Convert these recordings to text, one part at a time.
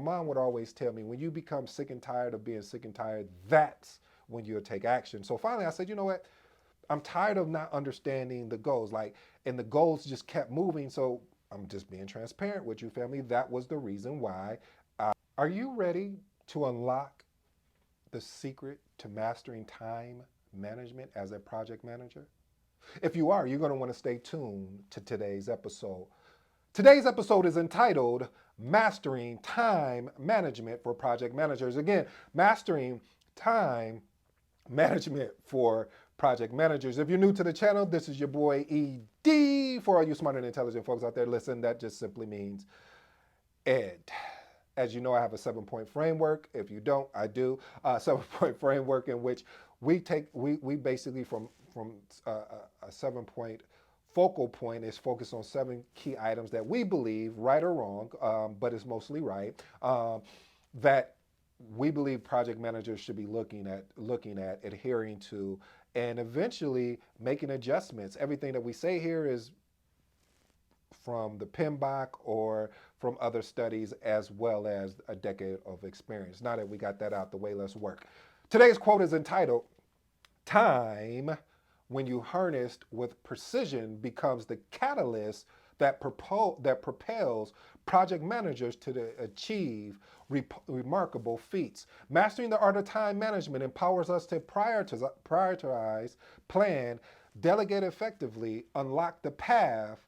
mom would always tell me, when you become sick and tired of being sick and tired, that's when you'll take action. So finally I said, you know what? I'm tired of not understanding the goals. And the goals just kept moving. So I'm just being transparent with you, family. That was the reason why. Are you ready to unlock the secret to mastering time management as a project manager? If you are, you're going to want to stay tuned to today's episode. Today's episode is entitled Mastering Time Management for Project Managers. Again, mastering time management for project managers. If you're new to the channel, this is your boy ED. For all you smart and intelligent folks out there, listen, that just simply means Ed. As you know, I have a 7-point framework. If you don't, I do. 7-point framework in which we basically from a 7-point focal point is focused on 7 key items that we believe, right or wrong, but it's mostly right, that we believe project managers should be looking at, adhering to, and eventually making adjustments. Everything that we say here is from the PMBOK or from other studies, as well as a decade of experience. Now that we got that out the way, let's work. Today's quote is entitled, Time, when you harnessed with precision, becomes the catalyst that propels project managers to achieve remarkable feats. Mastering the art of time management empowers us to prioritize, plan, delegate effectively, unlock the path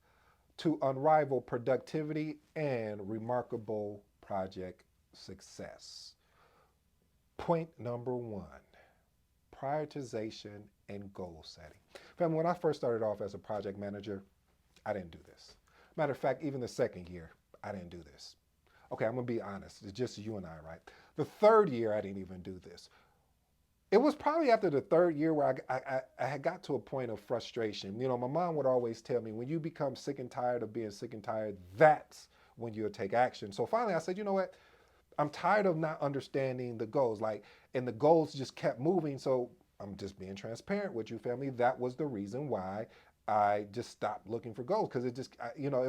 to unrivaled productivity and remarkable project success. Point number 1, prioritization and goal setting. Family, when I first started off as a project manager, I didn't do this. Matter of fact, even the second year, I didn't do this. Okay, I'm gonna be honest, it's just you and I, right? The third year, I didn't even do this. It was probably after the third year where I had got to a point of frustration. You know, my mom would always tell me, when you become sick and tired of being sick and tired, that's when you'll take action. So finally I said, you know what? I'm tired of not understanding the goals. And the goals just kept moving. So I'm just being transparent with you, family. That was the reason why I just stopped looking for goals, because it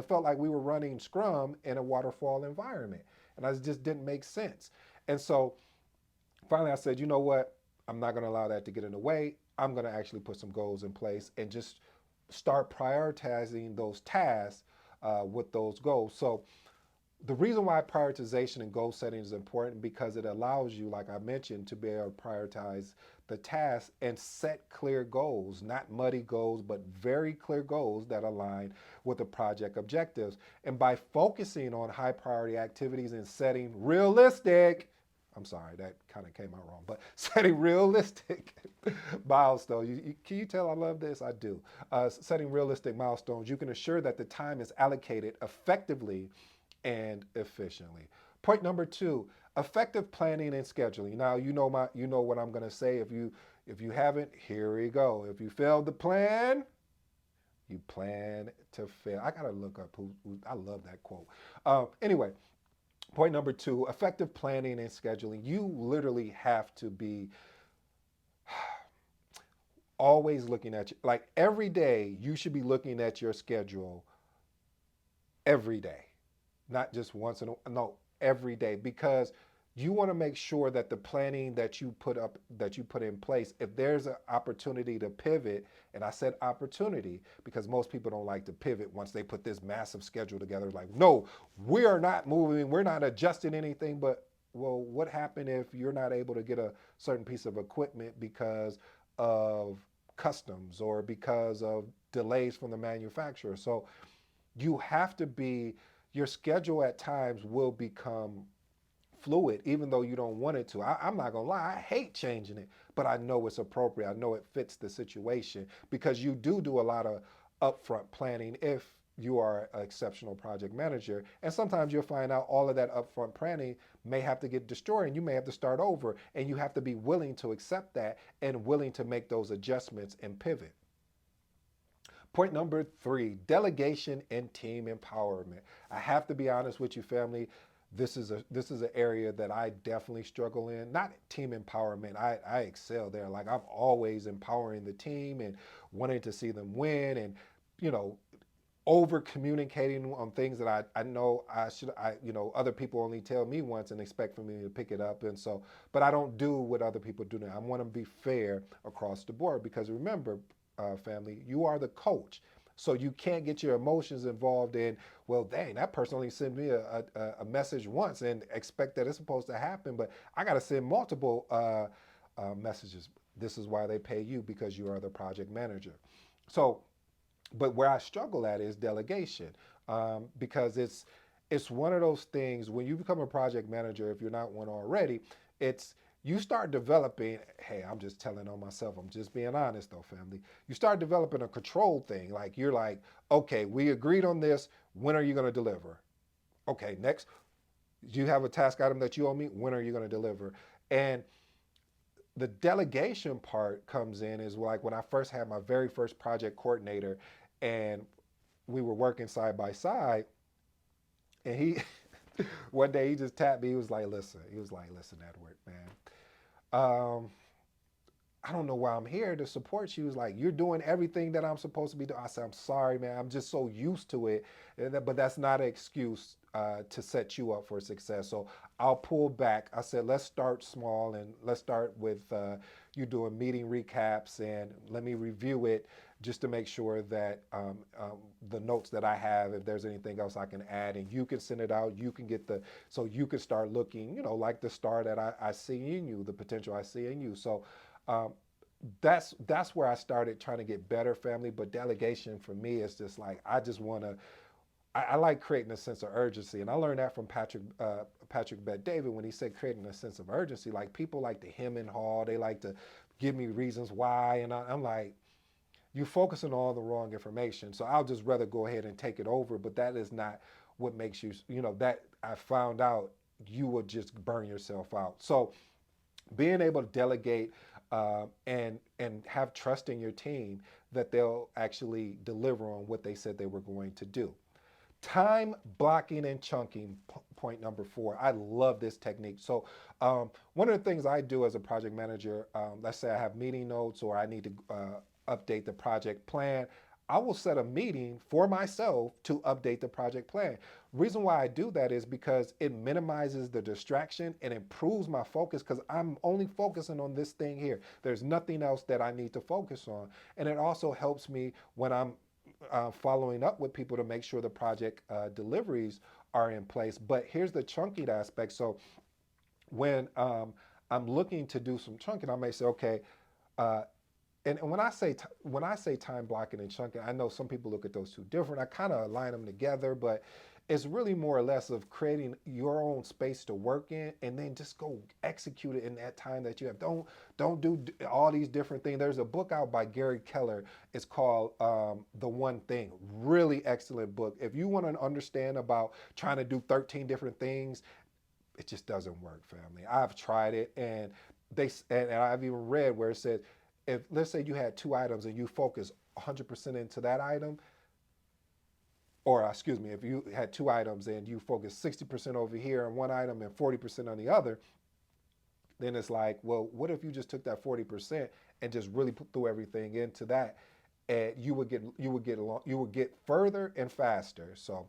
felt like we were running Scrum in a waterfall environment, and it just didn't make sense. And so finally I said, you know what? I'm not going to allow that to get in the way. I'm going to actually put some goals in place and just start prioritizing those tasks with those goals. So the reason why prioritization and goal setting is important, because it allows you, like I mentioned, to be able to prioritize the tasks and set clear goals, not muddy goals, but very clear goals that align with the project objectives. And by focusing on high priority activities and setting realistic, I'm sorry, that kind of came out wrong, but setting realistic milestones. Can you tell I love this? I do. Setting realistic milestones, you can assure that the time is allocated effectively and efficiently. Point number 2, effective planning and scheduling. Now you know what I'm going to say. If you haven't, here we go. If you failed to plan, you plan to fail. I gotta look up I love that quote. Anyway, point number 2, effective planning and scheduling. You literally have to be always looking at like every day. You should be looking at your schedule every day, not just once in a, no, every day, because you want to make sure that the planning that you put in place, if there's an opportunity to pivot, and I said opportunity because most people don't like to pivot once they put this massive schedule together. Like, no, we are not moving, we're not adjusting anything. But well, what happened if you're not able to get a certain piece of equipment because of customs or because of delays from the manufacturer? So you have to be, your schedule at times will become fluid, even though you don't want it to. I'm not gonna lie, I hate changing it, but I know it's appropriate. I know it fits the situation, because you do a lot of upfront planning if you are an exceptional project manager. And sometimes you'll find out all of that upfront planning may have to get destroyed and you may have to start over, and you have to be willing to accept that and willing to make those adjustments and pivot. Point number 3, delegation and team empowerment. I have to be honest with you, family. This is an area that I definitely struggle in. Not team empowerment. I excel there. Like, I'm always empowering the team and wanting to see them win, and you know, over communicating on things that I know other people only tell me once and expect for me to pick it up. And so, but I don't do what other people do now. I want to be fair across the board because remember, family, you are the coach. So you can't get your emotions involved in, well, dang, that person only sent me a message once and expect that it's supposed to happen, but I got to send multiple messages. This is why they pay you because you are the project manager. So but where I struggle at is delegation, because it's one of those things when you become a project manager, if you're not one already, it's you start developing. Hey, I'm just telling on myself. I'm just being honest though, family. You start developing a control thing. Like you're like, okay, we agreed on this. When are you going to deliver? Okay, next, you have a task item that you owe me. When are you going to deliver? And the delegation part comes in is like when I first had my very first project coordinator and we were working side by side and he one day he just tapped me. He was like, listen, Edward, man. I don't know why I'm here to support you. He was like, you're doing everything that I'm supposed to be doing. I said, I'm sorry, man. I'm just so used to it. But that's not an excuse to set you up for success. So I'll pull back. I said, let's start small and let's start with you doing meeting recaps and let me review it just to make sure that the notes that I have, if there's anything else I can add, and you can send it out, you can get so you can start looking, like the star that I see in you, the potential I see in you. So um, that's where I started trying to get better, family. But delegation for me is just like I just want to. I like creating a sense of urgency, and I learned that from Patrick Bet David when he said creating a sense of urgency. Like people like to hem and haw, they like to give me reasons why, and I'm like, you're focusing on all the wrong information. So I'll just rather go ahead and take it over. But that is not what makes you, that I found out you will just burn yourself out. So being able to delegate and have trust in your team that they'll actually deliver on what they said they were going to do. Time blocking and chunking, point number 4. I love this technique. So one of the things I do as a project manager, let's say I have meeting notes or I need to update the project plan. I will set a meeting for myself to update the project plan. Reason why I do that is because it minimizes the distraction and improves my focus because I'm only focusing on this thing here. There's nothing else that I need to focus on. And it also helps me when I'm following up with people to make sure the project deliveries are in place. But here's the chunking aspect. So when I'm looking to do some chunking, I may say, okay, uh, and when I say time blocking and chunking, I know some people look at those two different. I kind of align them together, but it's really more or less of creating your own space to work in, and then just go execute it in that time that you have. Don't do all these different things. There's a book out by Gary Keller. It's called The One Thing. Really excellent book. If you want to understand about trying to do 13 different things, it just doesn't work, family. I've tried it, and and I've even read where it says if let's say you had two items and you focus 100% into that item, or excuse me, if you had two items and you focus 60% over here on one item and 40% on the other, then it's like, well, what if you just took that 40% and just really threw everything into that, and you would get further and faster. So,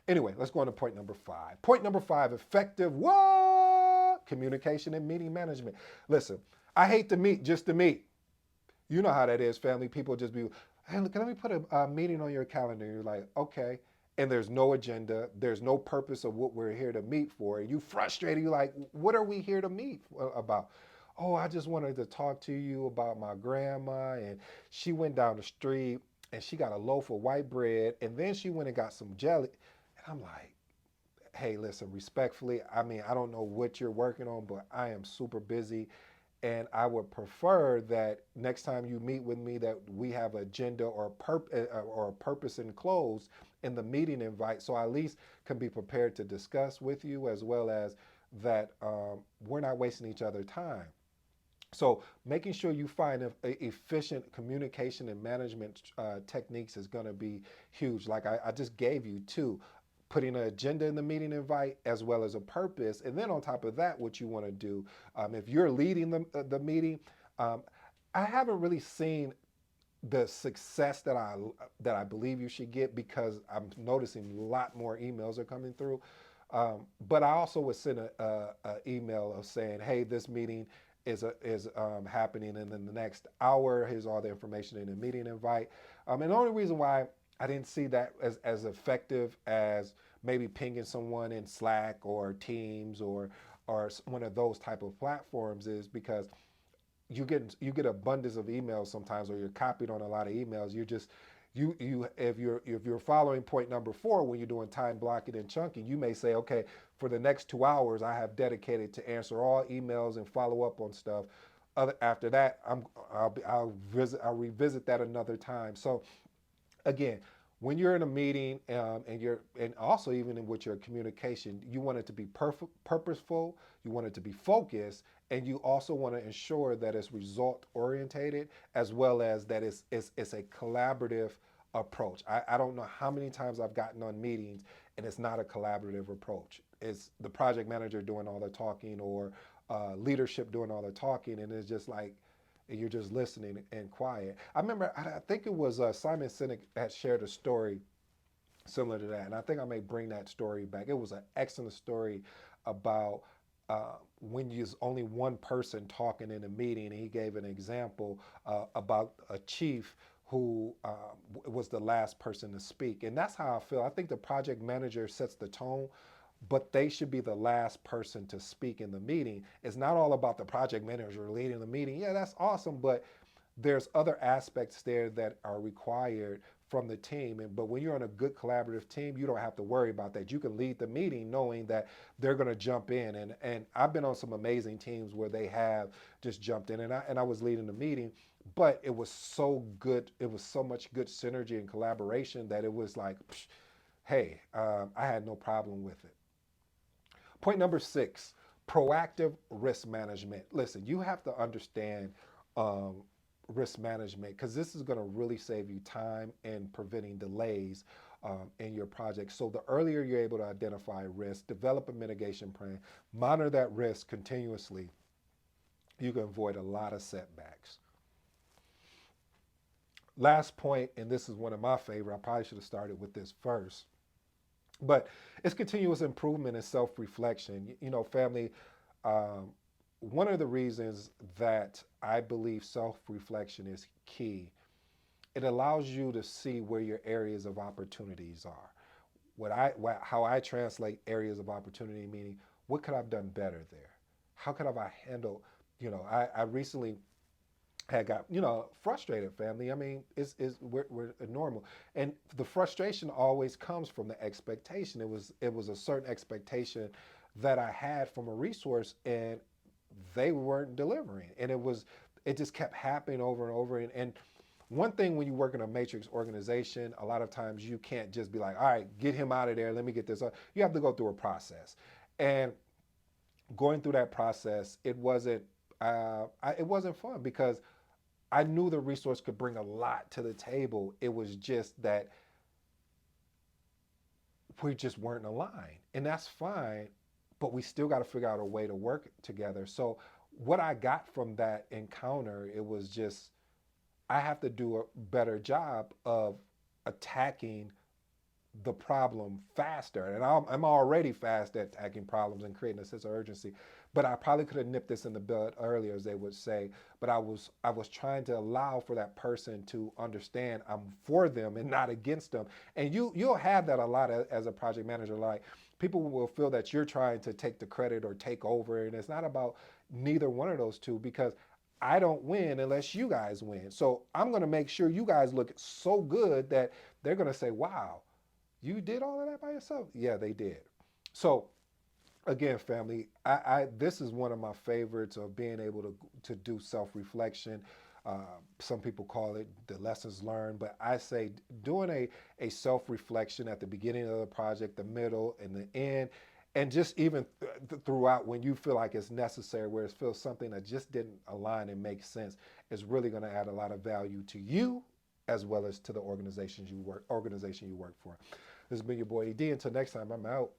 anyway, let's go on to point number 5. Point number 5: effective what communication and meeting management. Listen, I hate to meet just to meet. You know how that is, family. People just be, hey, look, let me put a meeting on your calendar. You're like, okay. And there's no agenda. There's no purpose of what we're here to meet for. And you frustrated. You're like, what are we here to meet about? Oh, I just wanted to talk to you about my grandma. And she went down the street and she got a loaf of white bread. And then she went and got some jelly. And I'm like, hey, listen, respectfully, I mean, I don't know what you're working on, but I am super busy. And I would prefer that next time you meet with me that we have agenda or a purpose enclosed in the meeting invite, so I at least can be prepared to discuss with you as well as that we're not wasting each other's time. So making sure you find efficient communication and management techniques is going to be huge. Like I just gave you two: putting an agenda in the meeting invite as well as a purpose. And then on top of that, what you want to do, if you're leading the meeting, I haven't really seen the success that I believe you should get, because I'm noticing a lot more emails are coming through. But I also would send a email of saying, "Hey, this meeting is happening in the next hour. Here's all the information in the meeting invite." And the only reason why I didn't see that as effective as maybe pinging someone in Slack or Teams or one of those type of platforms is because you get abundance of emails sometimes, or you're copied on a lot of emails. You just you if you're following point number 4, when you're doing time blocking and chunking, you may say, okay, for the next 2 hours I have dedicated to answer all emails and follow up on stuff. After that, I'll revisit that another time. So again, when you're in a meeting, and also even with your communication, you want it to be purposeful, you want it to be focused, and you also want to ensure that it's result orientated, as well as that it's a collaborative approach. I don't know how many times I've gotten on meetings and it's not a collaborative approach. It's the project manager doing all the talking, or leadership doing all the talking, and it's just like, and you're just listening and quiet. I remember, I think it was Simon Sinek had shared a story similar to that, and I think I may bring that story back. It was an excellent story about when there's only one person talking in a meeting, and he gave an example about a chief who was the last person to speak. And that's how I feel. I think the project manager sets the tone, but they should be the last person to speak in the meeting. It's not all about the project manager leading the meeting. Yeah, that's awesome, but there's other aspects there that are required from the team. But when you're on a good collaborative team, you don't have to worry about that. You can lead the meeting knowing that they're going to jump in. And I've been on some amazing teams where they have just jumped in, and I was leading the meeting, but it was so good. It was so much good synergy and collaboration that it was like, psh, hey, I had no problem with it. Point number 6, proactive risk management. Listen, you have to understand um, risk management, because this is going to really save you time and preventing delays in your project. So the earlier you're able to identify risk, develop a mitigation plan, monitor that risk continuously, you can avoid a lot of setbacks. Last point, and this is one of my favorite, I probably should have started with this first, but it's continuous improvement and self-reflection. Family, um, one of the reasons that I believe self-reflection is key, it allows you to see where your areas of opportunities are. How I translate areas of opportunity, meaning what could I have done better there? How could have I handled, I recently had got frustrated, family. I mean, we're normal, and the frustration always comes from the expectation. It was a certain expectation that I had from a resource, and they weren't delivering, and it just kept happening over and over. And one thing, when you work in a matrix organization, a lot of times you can't just be like, all right, get him out of there, let me get this up. You have to go through a process, and going through that process, it wasn't fun, because I knew the resource could bring a lot to the table. It was just that we just weren't aligned, and that's fine, but we still got to figure out a way to work together. So what I got from that encounter, it was just, I have to do a better job of attacking the problem faster. And I'm already fast at attacking problems and creating a sense of urgency. But I probably could have nipped this in the bud earlier, as they would say. But I was trying to allow for that person to understand I'm for them and not against them. And you'll have that a lot as a project manager. Like, people will feel that you're trying to take the credit or take over, and it's not about neither one of those two, because I don't win unless you guys win. So I'm going to make sure you guys look so good that they're going to say, wow, you did all of that by yourself? Yeah, they did. So again, family, this is one of my favorites of being able to do self-reflection. Some people call it the lessons learned, but I say doing a self-reflection at the beginning of the project, the middle, and the end, and just even throughout, when you feel like it's necessary, where it feels something that just didn't align and make sense, is really going to add a lot of value to you, as well as to the organization you work for. This has been your boy ED. Until next time, I'm out.